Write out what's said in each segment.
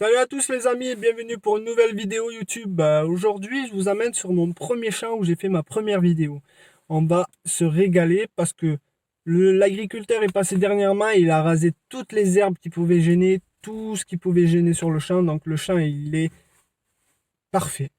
Salut à tous les amis et bienvenue pour une nouvelle vidéo YouTube. Aujourd'hui, je vous amène sur mon premier champ où j'ai fait ma première vidéo. On va se régaler parce que l'agriculteur est passé dernièrement et il a rasé toutes les herbes qui pouvaient gêner, tout ce qui pouvait gêner sur le champ. Donc le champ, il est parfait.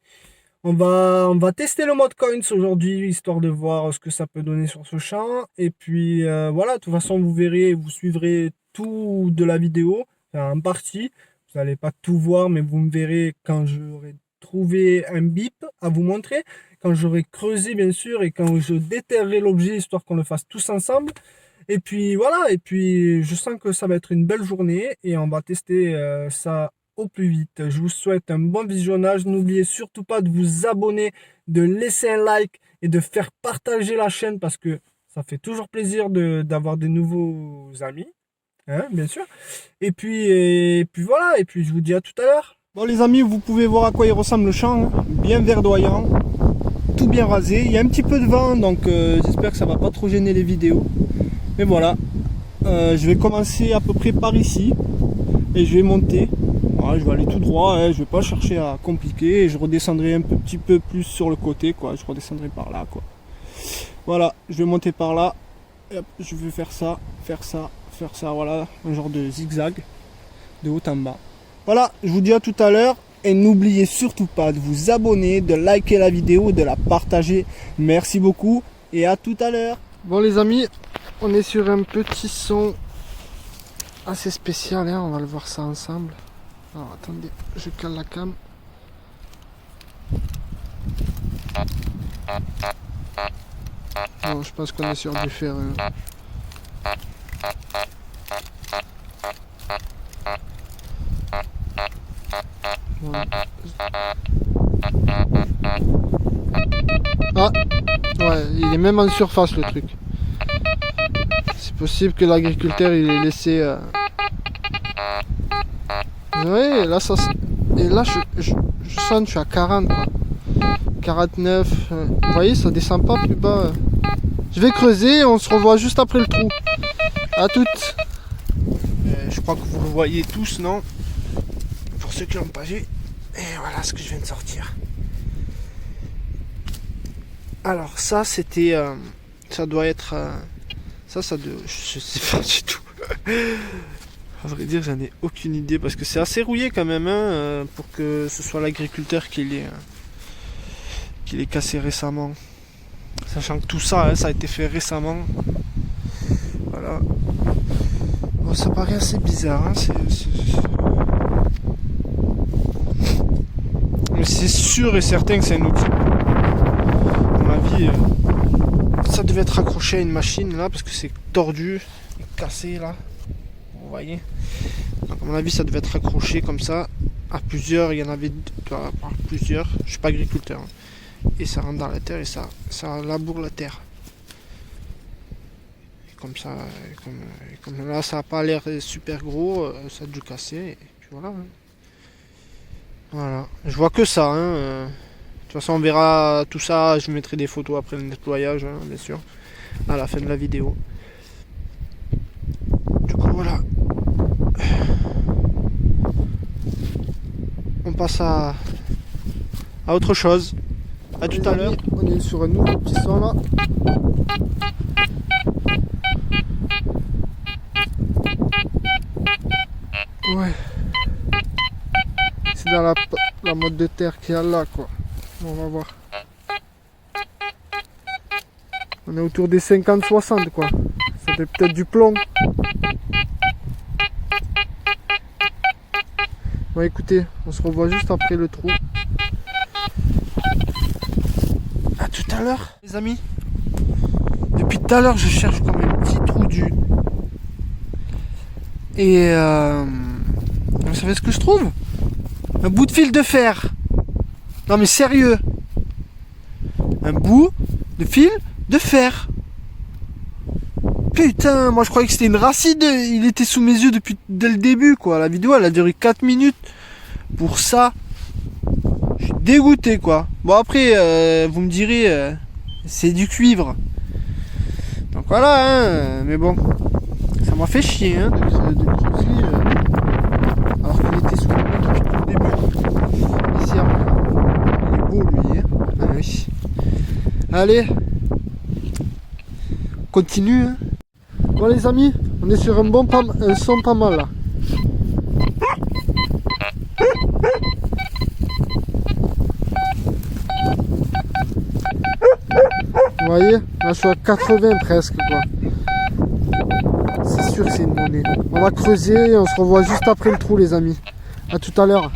On va tester le mode coins aujourd'hui, histoire de voir ce que ça peut donner sur ce champ. Et puis voilà, de toute façon, vous verrez, vous suivrez tout de la vidéo, enfin, en partie. Vous n'allez pas tout voir, mais vous me verrez quand j'aurai trouvé un bip à vous montrer, quand j'aurai creusé bien sûr, et quand je déterrerai l'objet, histoire qu'on le fasse tous ensemble. Et puis voilà, et puis je sens que ça va être une belle journée, et on va tester ça au plus vite. Je vous souhaite un bon visionnage. N'oubliez surtout pas de vous abonner, de laisser un like et de faire partager la chaîne parce que ça fait toujours plaisir d'avoir des nouveaux amis, hein, bien sûr. Et puis voilà, et puis je vous dis à tout à l'heure. Bon les amis, vous pouvez voir à quoi il ressemble le champ, hein. Bien verdoyant, tout bien rasé. Il y a un petit peu de vent, donc j'espère que ça va pas trop gêner les vidéos. Mais voilà, je vais commencer à peu près par ici et je vais monter. Voilà, je vais aller tout droit, hein, je vais pas chercher à compliquer et je redescendrai un petit peu plus sur le côté, quoi. Je redescendrai par là, quoi. Voilà, je vais monter par là. Et hop, je vais faire ça, faire ça, faire ça. Voilà, un genre de zigzag de haut en bas. Voilà, je vous dis à tout à l'heure et n'oubliez surtout pas de vous abonner, de liker la vidéo, de la partager. Merci beaucoup et à tout à l'heure. Bon les amis, on est sur un petit son assez spécial, hein, on va le voir ça ensemble. Alors attendez, je cale la cam. Bon, je pense qu'on est sur du fer. Voilà. Ah, ouais, il est même en surface le truc. C'est possible que l'agriculteur il ait laissé. Ouais, là ça. Et là je sens que je suis à 40 quoi. 49. Vous voyez, ça descend pas plus bas. Je vais creuser, on se revoit juste après le trou. À toutes. Je crois que vous le voyez tous, non? Pour ceux qui l'ont pas vu. Et voilà ce que je viens de sortir. Alors ça c'était. Ça doit être. Je sais pas du tout. À vrai dire, j'en ai aucune idée parce que c'est assez rouillé quand même, hein, pour que ce soit l'agriculteur qui l'ait cassé récemment. Sachant que tout ça, hein, ça a été fait récemment. Voilà. Bon, ça paraît assez bizarre, hein, mais c'est sûr et certain que c'est un outil. À mon avis, ça devait être accroché à une machine là parce que c'est tordu et cassé là. Vous voyez, donc à mon avis ça devait être accroché comme ça à plusieurs. Il y en avait plusieurs, je suis pas agriculteur, hein. Et ça rentre dans la terre et ça laboure la terre et comme ça, comme là ça n'a pas l'air super gros, ça a dû casser et puis voilà, hein. Voilà, je vois que ça, hein. De toute façon on verra tout ça, je mettrai des photos après le nettoyage, hein, bien sûr, à la fin de la vidéo. Du coup voilà, on passe à autre chose. À tout à l'heure. On est sur un nouveau petit son là. Ouais. C'est dans la mode de terre qu'il y a là quoi. On va voir. On est autour des 50-60 quoi. C'était peut-être du plomb. Bon écoutez, on se revoit juste après le trou. À tout à l'heure les amis. Depuis tout à l'heure je cherche comme un petit trou du. Et vous savez ce que je trouve? Un bout de fil de fer. Non mais sérieux. Un bout de fil de fer. Putain, moi je croyais que c'était une racine. Il était sous mes yeux dès le début quoi. La vidéo elle a duré 4 minutes. Pour ça, je suis dégoûté quoi. Bon après, vous me direz, c'est du cuivre. Donc voilà, hein, mais bon, ça m'a fait chier hein, de creuser, alors qu'il était sous le depuis spécial. Il est beau lui, hein. Ah oui. Allez, continue. Hein. Bon les amis, on est sur un son pas mal là. Vous voyez, là je suis à 80 presque quoi. C'est sûr que c'est une monnaie. On va creuser et on se revoit juste après le trou les amis. A tout à l'heure.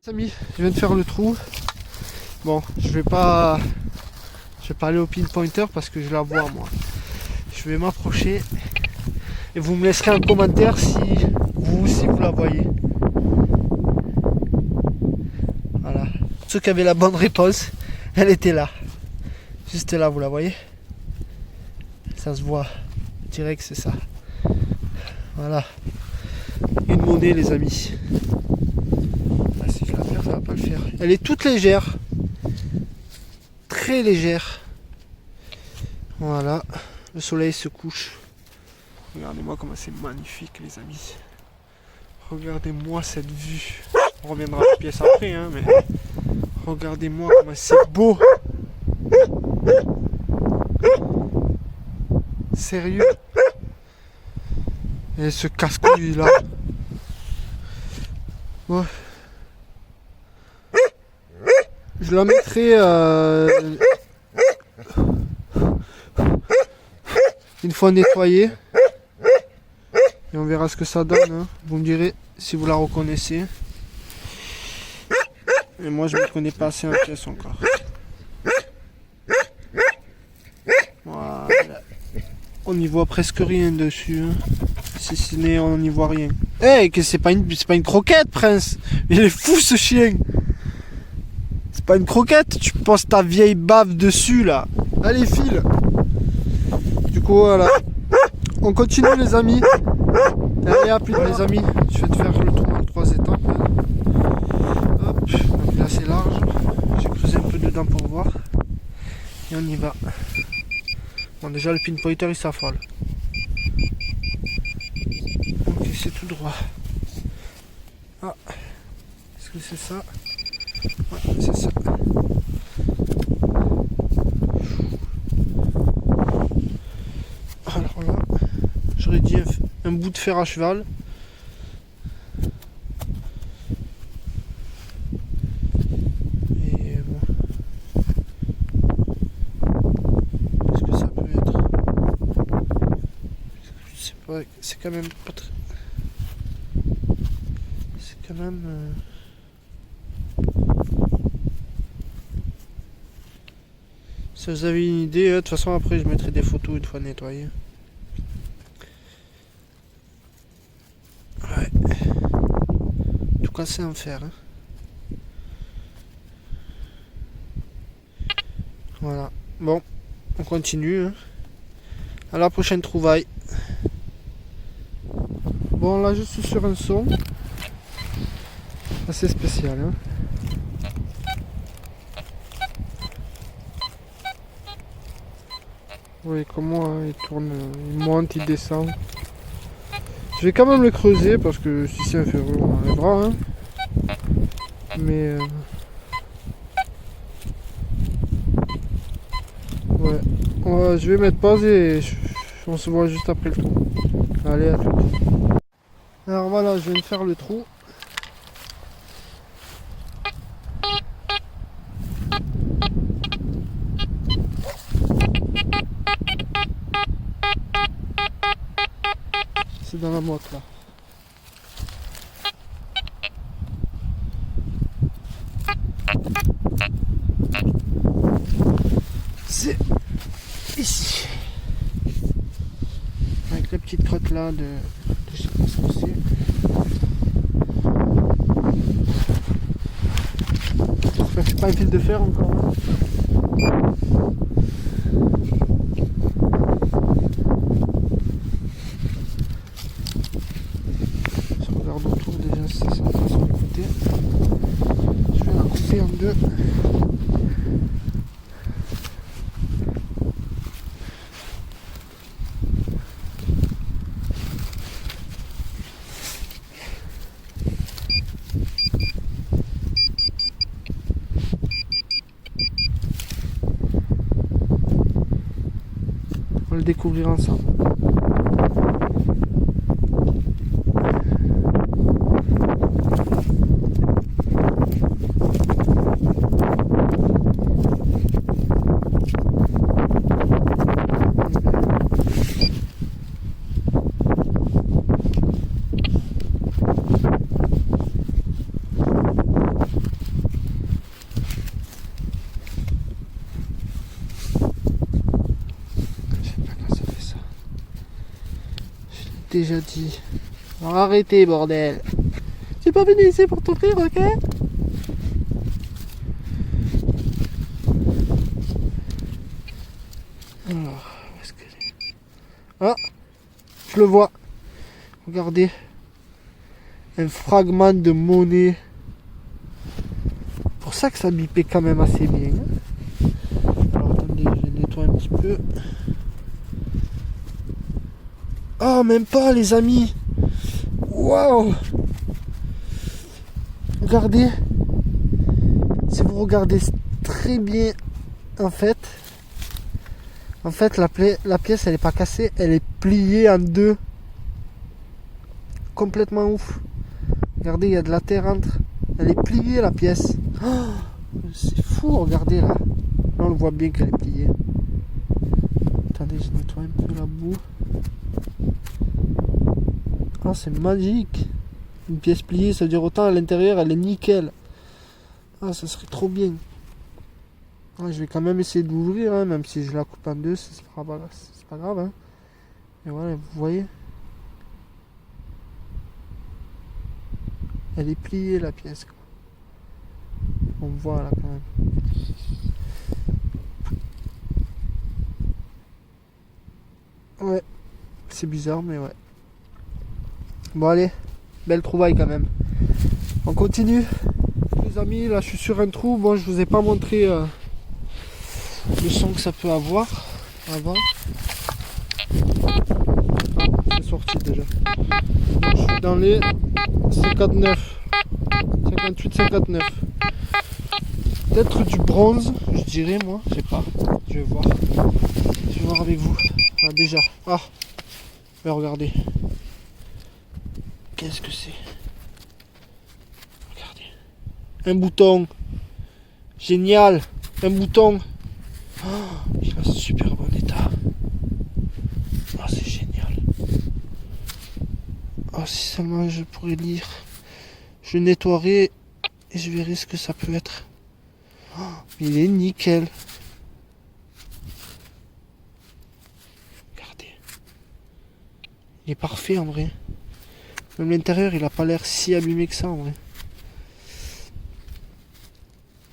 Les amis, je viens de faire le trou. Bon, je vais pas aller au pinpointer parce que je la vois moi. Je vais m'approcher et vous me laisserez un commentaire si vous aussi vous la voyez. Voilà. Ceux qui avaient la bonne réponse, elle était là. Juste là, vous la voyez? Ça se voit. Direct, c'est ça. Voilà. Une monnaie, les amis. Ah, si je la perds, ça va pas le faire. Elle est toute légère. Très légère. Voilà. Le soleil se couche. Regardez-moi comment c'est magnifique, les amis. Regardez-moi cette vue. On reviendra à la pièce après, hein, mais regardez-moi comment c'est beau. Sérieux. Et ce casse-couille là. Ouais. Je la mettrai une fois nettoyée. Et on verra ce que ça donne. Hein. Vous me direz si vous la reconnaissez. Et moi je ne me connais pas assez en pièce encore. Voilà. On n'y voit presque rien dessus. Hein. Si ce n'est on n'y voit rien. Hey, que c'est pas une croquette, Prince. Il est fou ce chien. C'est pas une croquette. Tu poses ta vieille bave dessus là. Allez file. Du coup voilà. On continue les amis. Allez à plus les amis. Je vais te faire le tour en 3 étapes. Hop. Donc là c'est large. J'ai creusé un peu dedans pour voir. Et on y va. Bon déjà le pinpointer il s'affole. Ok c'est tout droit. Ah. Est-ce que c'est ça? Ouais c'est ça. Alors là, j'aurais dit un bout de fer à cheval. Et bon. Qu'est-ce que ça peut être? Je sais pas, c'est quand même pas très... C'est quand même... Si vous avez une idée, de toute façon après je mettrai des photos une fois nettoyées. Ouais. Tout cas c'est en fer. Hein. Voilà. Bon, on continue. Hein. À la prochaine trouvaille. Bon là je suis sur un son assez spécial. Hein. Vous voyez comment hein, il tourne, il monte, il descend. Je vais quand même le creuser parce que si c'est un ferreux on enlèvera. Hein. Mais ouais, je vais mettre pause et on se voit juste après le trou. Allez à tout. Alors voilà, je viens de faire le trou. C'est dans la motte là. C'est ici. Avec la petite crotte là de je sais pas ce que c'est. J'espère que c'est pas un fil de fer encore. Hein. Je regarde autour déjà si ça va se l'écouter. Je vais la couper en deux. le découvrir ensemble. Déjà dit. Alors arrêtez, bordel. Tu es pas venu ici pour t'offrir, ok? Alors, où est-ce qu'elle est? Ah, je le vois. Regardez. Un fragment de monnaie. Pour ça que ça bipait quand même assez bien. Alors attendez, je nettoie un petit peu. Oh, même pas, les amis. Waouh. Regardez. Si vous regardez très bien, en fait, la pièce, elle est pas cassée, elle est pliée en deux. Complètement ouf. Regardez, il y a de la terre entre. Elle est pliée, la pièce. Oh, c'est fou, regardez là. Là, on le voit bien qu'elle est pliée. Attendez, je nettoie un peu la boue. Ah, c'est magique. Une pièce pliée, ça veut dire autant à l'intérieur, elle est nickel. Ah, ça serait trop bien. Ah, je vais quand même essayer d'ouvrir, hein, même si je la coupe en deux, c'est pas grave. Hein. Et voilà, vous voyez. Elle est pliée, la pièce. Quoi. On voit là quand même. Ouais. C'est bizarre, mais ouais. Bon allez, belle trouvaille quand même. On continue. Les amis, là je suis sur un trou. Bon, je vous ai pas montré le son que ça peut avoir avant. Ah, c'est sorti déjà. Donc, je suis dans les 59. 58-59. Peut-être du bronze, je dirais moi. Je sais pas. Je vais voir. Je vais voir avec vous. Ah déjà. Ah. Mais regardez. Qu'est-ce que c'est? Regardez. Un bouton. Génial. Un bouton. Oh, il est en super bon état. Oh, c'est génial. Oh, si seulement je pourrais lire. Je nettoierai et je verrai ce que ça peut être. Oh, il est nickel. Regardez. Il est parfait en vrai. Même l'intérieur, il a pas l'air si abîmé que ça en vrai.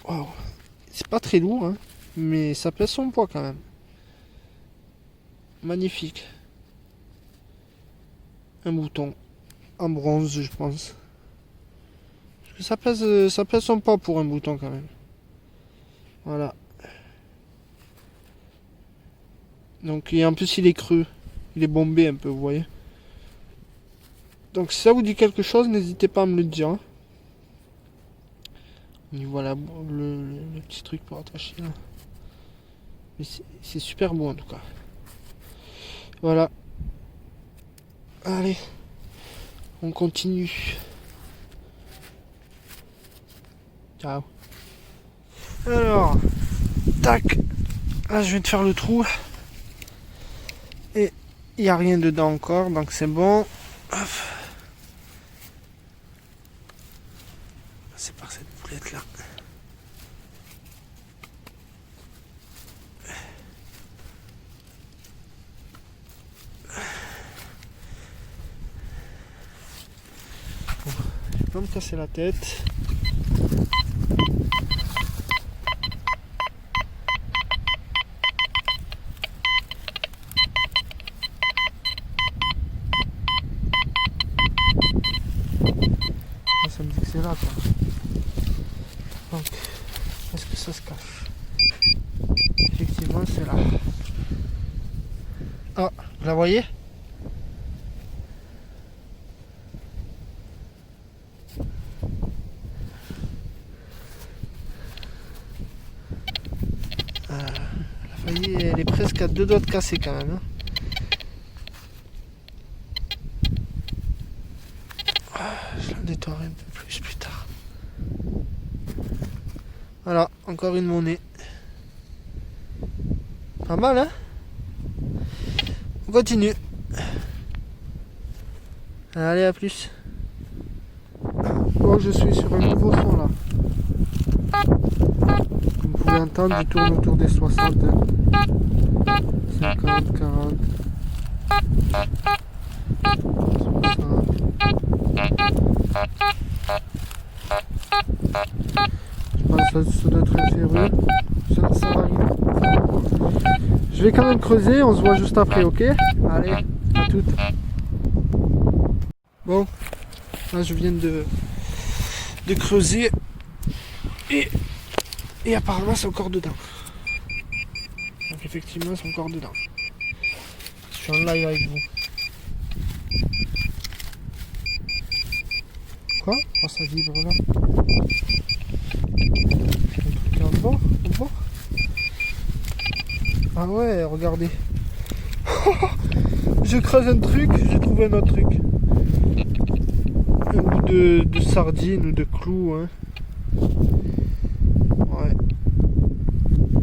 Waouh. C'est pas très lourd, hein, mais ça pèse son poids quand même. Magnifique. Un bouton en bronze, je pense. Parce que ça pèse son poids pour un bouton quand même. Voilà. Donc, et en plus, il est creux. Il est bombé un peu, vous voyez. Donc si ça vous dit quelque chose, n'hésitez pas à me le dire. Hein. Et voilà le petit truc pour attacher là. Mais c'est super beau en tout cas. Voilà. Allez. On continue. Ciao. Alors. Tac. Là je viens de faire le trou. Et il n'y a rien dedans encore. Donc c'est bon. Hop. C'est par cette boulette là. Bon, je vais pas me casser la tête. Ça me dit que c'est là quoi. Donc, est-ce que ça se cache? Effectivement, c'est là. Ah, vous la voyez? La faillite, elle est presque à deux doigts de casser quand même. Hein. nettoierai un peu plus plus tard. Voilà, encore une monnaie. Pas mal, hein? On continue. Allez, à plus. Oh, je suis sur un nouveau son là. Vous pouvez entendre, je tourne autour des 60. 50, 40. 60. Je pense que ça doit être un ferreux. Ça varie. Je vais quand même creuser, on se voit juste après, ok? Allez, à toutes. Bon, là je viens de creuser et apparemment c'est encore dedans. Donc effectivement c'est encore dedans. Je suis en live avec vous. Quoi? Oh, ça vibre là. Un truc en bas, en bas. Ah ouais, regardez. Je creuse un truc, j'ai trouvé un autre truc. Un bout de sardine ou de clou, hein. Ouais.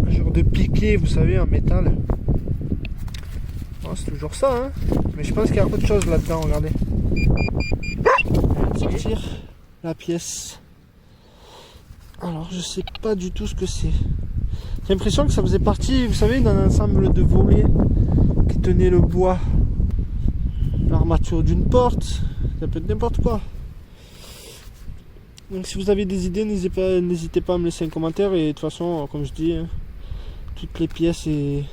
Un genre de piquet, vous savez, en métal. Oh, c'est toujours ça, hein. Mais je pense qu'il y a autre chose là-dedans, regardez. Je vais sortir la pièce. Alors, je sais pas du tout ce que c'est. J'ai l'impression que ça faisait partie, vous savez, d'un ensemble de volets qui tenaient le bois. L'armature d'une porte, ça peut être n'importe quoi. Donc si vous avez des idées, n'hésitez pas à me laisser un commentaire. Et de toute façon, comme je dis, toutes les pièces et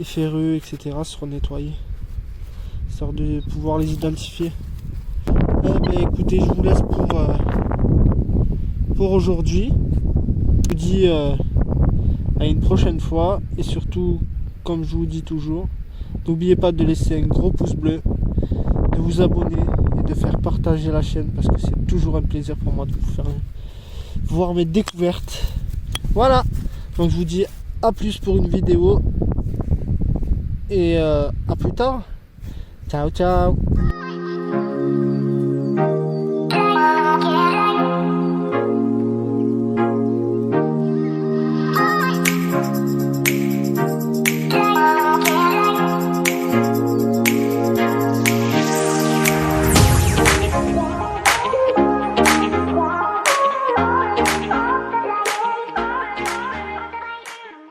ferreux, etc. seront nettoyées, histoire de pouvoir les identifier. Écoutez, je vous laisse pour aujourd'hui. Je vous dis à une prochaine fois. Et surtout, comme je vous dis toujours, n'oubliez pas de laisser un gros pouce bleu, de vous abonner et de faire partager la chaîne, parce que c'est toujours un plaisir pour moi de vous faire voir mes découvertes. Voilà, donc je vous dis à plus pour une vidéo et à plus tard. Ciao ciao.